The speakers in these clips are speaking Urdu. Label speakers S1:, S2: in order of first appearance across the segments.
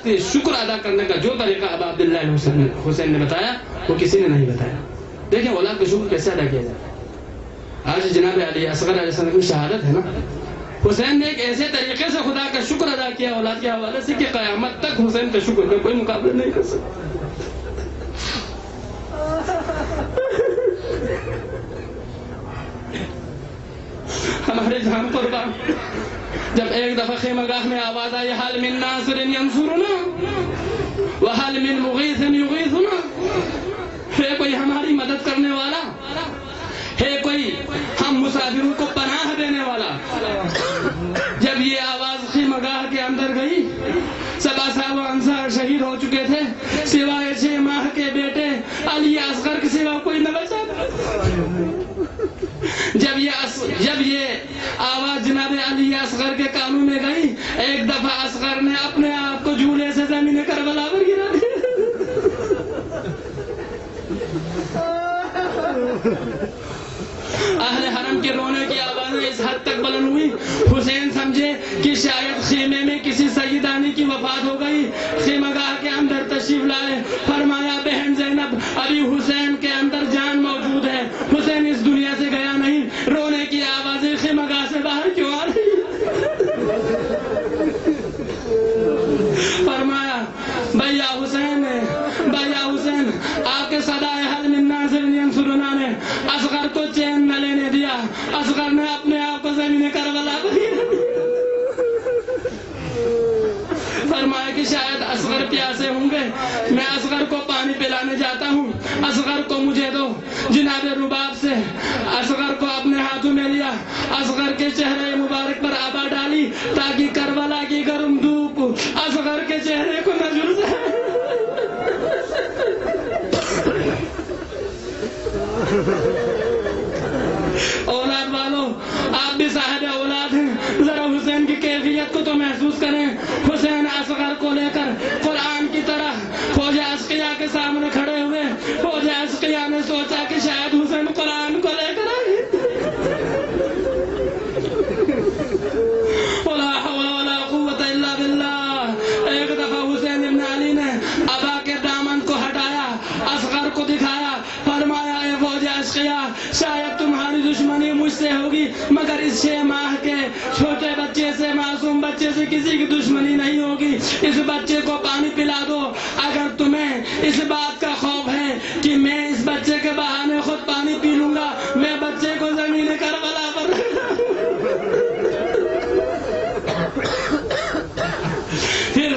S1: شکر ادا کرنے کا جو طریقہ ابا عبداللہ حسین نے بتایا وہ کسی نے نہیں بتایا. دیکھیں اولاد کا شکر کیسے ادا کیا جائے. آج جناب علی اصغر علیہ السلام کی شہادت ہے نا. حسین نے ایک ایسے طریقے سے خدا کا شکر ادا کیا اولاد کے حوالے سے کہ قیامت تک حسین کے شکر میں کوئی مقابلہ نہیں کر سکتا. ہمارے جان قربان جب ایک دفعہ خیمہ گاہ میں آواز آئی حل من ناصر ینصرنا وحل من مغیث یغیثنا، ہے کوئی ہماری مدد کرنے والا، ہے کوئی ہم مسافروں کو پناہ دینے والا. جب یہ آواز خیمہ گاہ کے اندر گئی، سب اصحاب و انصار شہید ہو چکے تھے، سوائے 6 ماہ کے بیٹے علی اصغر کے سوا کوئی نہ بچا. جب یہ آواز جناب علی اصغر کے کانوں میں گئی، ایک دفعہ اصغر نے اپنے آپ کو جھولے سے زمین کربلا پر گرا دیا. اہل حرم کے رونے کی آوازیں اس حد تک بلند ہوئی، حسین سمجھے کہ شاید خیمے میں کسی سیدانی کی وفات ہو گئی. خیمہ گاہ کے اندر تشریف لائے، فرمایا بہن زینب ابھی حسین کے اندر جان موجود ہے، حسین اس دنیا سے گیا نہیں. رونے کی آوازیں خیمہ گاہ سے باہر کیوں آ رہی؟ فرمایا بھیا حسین آپ کے صدائے حل من ناصر ینصرنا نے اصغر کو چین نہ لینے دیا. اصغر نے اپنے آپ کو زمین کربلا پر گرا دیا. فرمایا کہ شاید اصغر پیاسے ہوں گے، میں اصغر کو پانی پلانے جاتا ہوں، اصغر کو مجھے دو. جناب رباب سے اصغر کو اپنے ہاتھوں میں لیا، اصغر کے چہرے مبارک پر آبا ڈالی تاکہ کربلا کی گرم دھوپ اصغر کے چہرے کو نہ جھلسائے. اولاد والوں آپ بھی صاحب اولاد ہیں، ذرا حسین کی کیفیت کو تو محسوس کریں. حسین اصغر کو لے کر قرآن کی طرح فوج اشقیاء کے سامنے کھڑے ہوئے. فوج اشقیاء نے سوچا کہ شاید حسین قرآن کو لے کر آئے. ولا حول ولا قوت الا باللہ. ایک دفعہ حسین ابن علی نے ابا کے دامن کو ہٹایا، اصغر کو دکھایا، فرمایا اے فوج اشقیاء شاید تمہاری دشمنی مجھ سے ہوگی مگر اس 6 ماہ کے چھوٹے بچے سے، معصوم بچے سے کسی کی دشمنی نہیں ہوگی. اس بچے کو پانی پلا دو. اگر تمہیں اس بات کا خوف ہے کہ میں اس بچے کے بہانے خود پانی پی لوں گا، میں بچے کو زمین کربلا پر پھر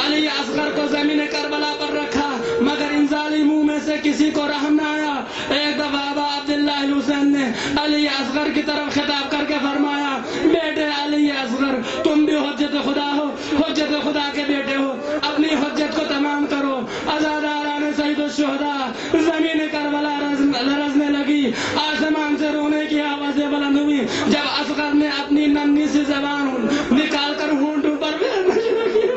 S1: علی اصغر کو زمین کربلا پر رکھا مگر ان ظالموں میں سے کسی کو رحم نہ آیا. ایک دفعہ ابا عبداللہ حسین نے علی اصغر کی طرف خطاب کر کے فرمایا بیٹے علی اصغر تم بھی حجت خدا ہو، حجت خدا کے بیٹے ہو، اپنی حجت کو تمام کرو. عزاداران سید الشہداء زمین کربلا لرزنے لگی، آسمان سے رونے کی آوازیں بلند ہوئی. جب اصغر نے اپنی ننھی سی زبان نکال کر ہونٹوں پر پھیرنا شروع کیا.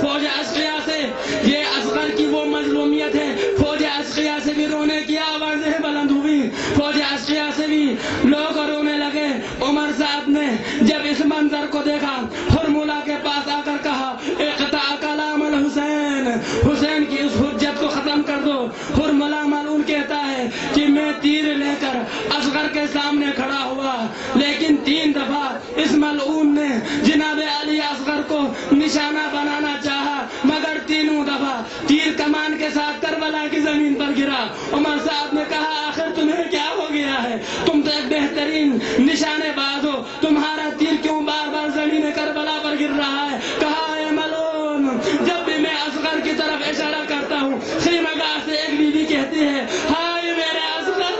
S1: فوج اشقیاء سے یہ اصغر کی وہ مظلومیت ہے، فوج اشقیاء سے بھی رونے کی آوازیں بلند ہوئی. فوج اشقیاء سے بھی لوگ رونے لگے. عمر صاحب نے جب اس منظر کو دیکھا ہرملا کے پاس آ کر کہا اقطع کلام الحسین، حسین کی اس حجت کو ختم کر دو. ہرملا ملعون کہتا ہے کہ میں تیر لے کر اصغر کے سامنے کھڑا ہوا لیکن 3 دفعہ اس ملعون نے جناب علی اصغر کو نشانہ بنانا چاہا مگر 3 دفعہ تیر کمان کے ساتھ کربلا کی زمین پر گرا. عمر صاحب نے کہا آخر تمہیں کیا ہو گیا ہے؟ تم تو ایک بہترین نشانے باز ہو، تمہارا تیر کیوں بار بار زمین کربلا پر گر رہا ہے؟ کہا اے ملعون جب بھی میں اصغر کی طرف اشارہ کرتا ہوں خیمہ گاہ سے ایک بیوی کہتی ہے ہائے میرے اصغر.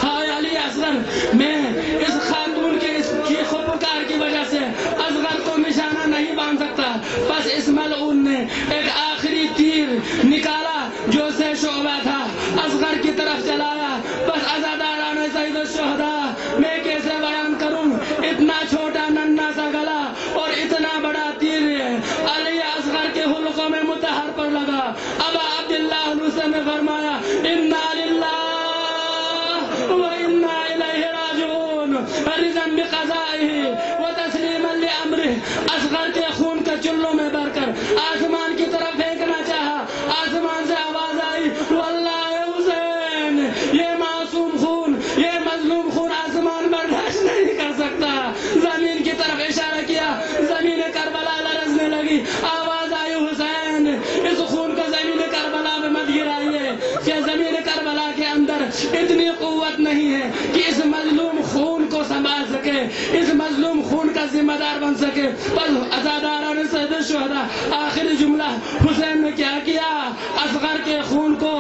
S1: ہائے علی اصغر، میں اس خاتون کے اس چیخ و پکار کی وجہ سے اصغر کو نشان اور اتنا بڑا تیر علی اصغر کے حلقوں میں مطہر پر لگا. ابا عبداللہ حسین نے فرمایا انا للہ و انا الیہ راجعون رضا بقضائہ و تسلیما لامرہ. اصغر کے خون کے چلوں میں بھر کر آسمان کی طرف پھینکنا چاہا. آسمان سے آواز آئی واللہ حسین یہ معصوم خون یہ مظلوم خون آسمان برداشت نہیں کر سکتا. زمین کی طرف اشارہ کیا, زمین کربلا لرزنے لگی. آواز آئی حسین اس خون کو زمین کربلا میں مت گرائیے کہ زمین کربلا کے اندر اتنی قوت نہیں ہے کہ اس مظلوم خون کو سنبھال سکے, اس مظلوم خون کا ذمہ دار بن سکے. بس عزاداران سید الشہداء آخری جملہ حسین نے کیا اصغر کے خون کو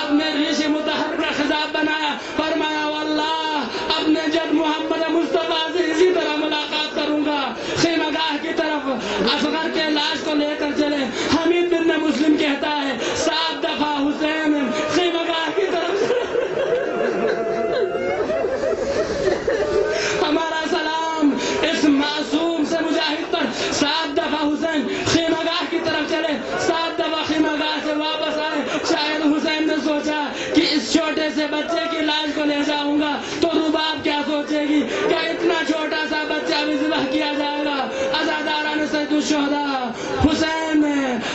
S1: اپنے ریش مطہر کا خضاب بنایا. فرمایا واللہ اپنے جد محمد مصطفیٰ سے اسی طرح ملاقات کروں گا. خیمہ گاہ کی طرف اصغر کے لاش کو لے کر چلے. حمید بن مسلم کہتا ہے 7 دفعہ حسین خیمہ گاہ کی طرف ہمارا سلام اس معصوم سے مجاہد پر. 7 دفعہ حسین خیمہ گاہ کی طرف چلے, 7 دفعہ خیمہ گاہ سے واپس آئے. شاید حسین نے سوچا کہ اس چھوٹے سے بچے کی لاش کو لے جاؤں گا تو رباب کیا سوچے گی کہ اتنا چھوٹا سا بچہ بھی ذبح کیا جائے گا. عزاداران سید الشہداء حسین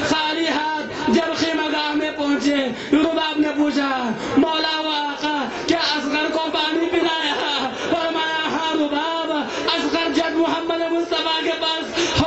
S1: خالی ہاتھ جب خیمہ گاہ میں پہنچے, رباب نے پوچھا مولا و آقا کیا اصغر کو پانی پلایا؟ فرمایا ہاں رباب, اصغر جد محمد مصطفیٰ کے پاس